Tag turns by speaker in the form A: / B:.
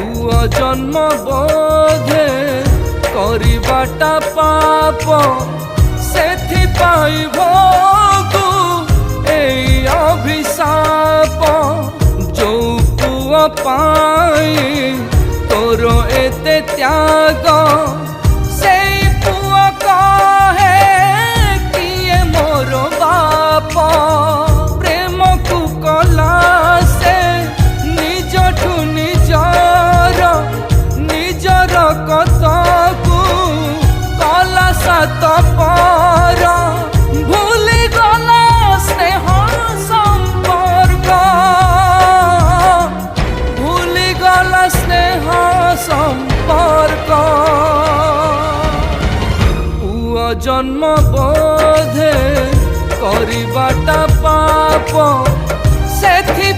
A: पुआ जन्म बोधे करिबाटा पाप सेथि पाई भोगु एई अभिशाप जो पुआ पाई तोर एते त्याग से पुआ कहे किए मोर बाप प्रेम को कला से निजठु निजर कथा को कला सात पर भूली गला स्नेह संपर्क भूली गला स्नेह संपर्क पुआ जन्म बोधे करिबाटा पाप सेथि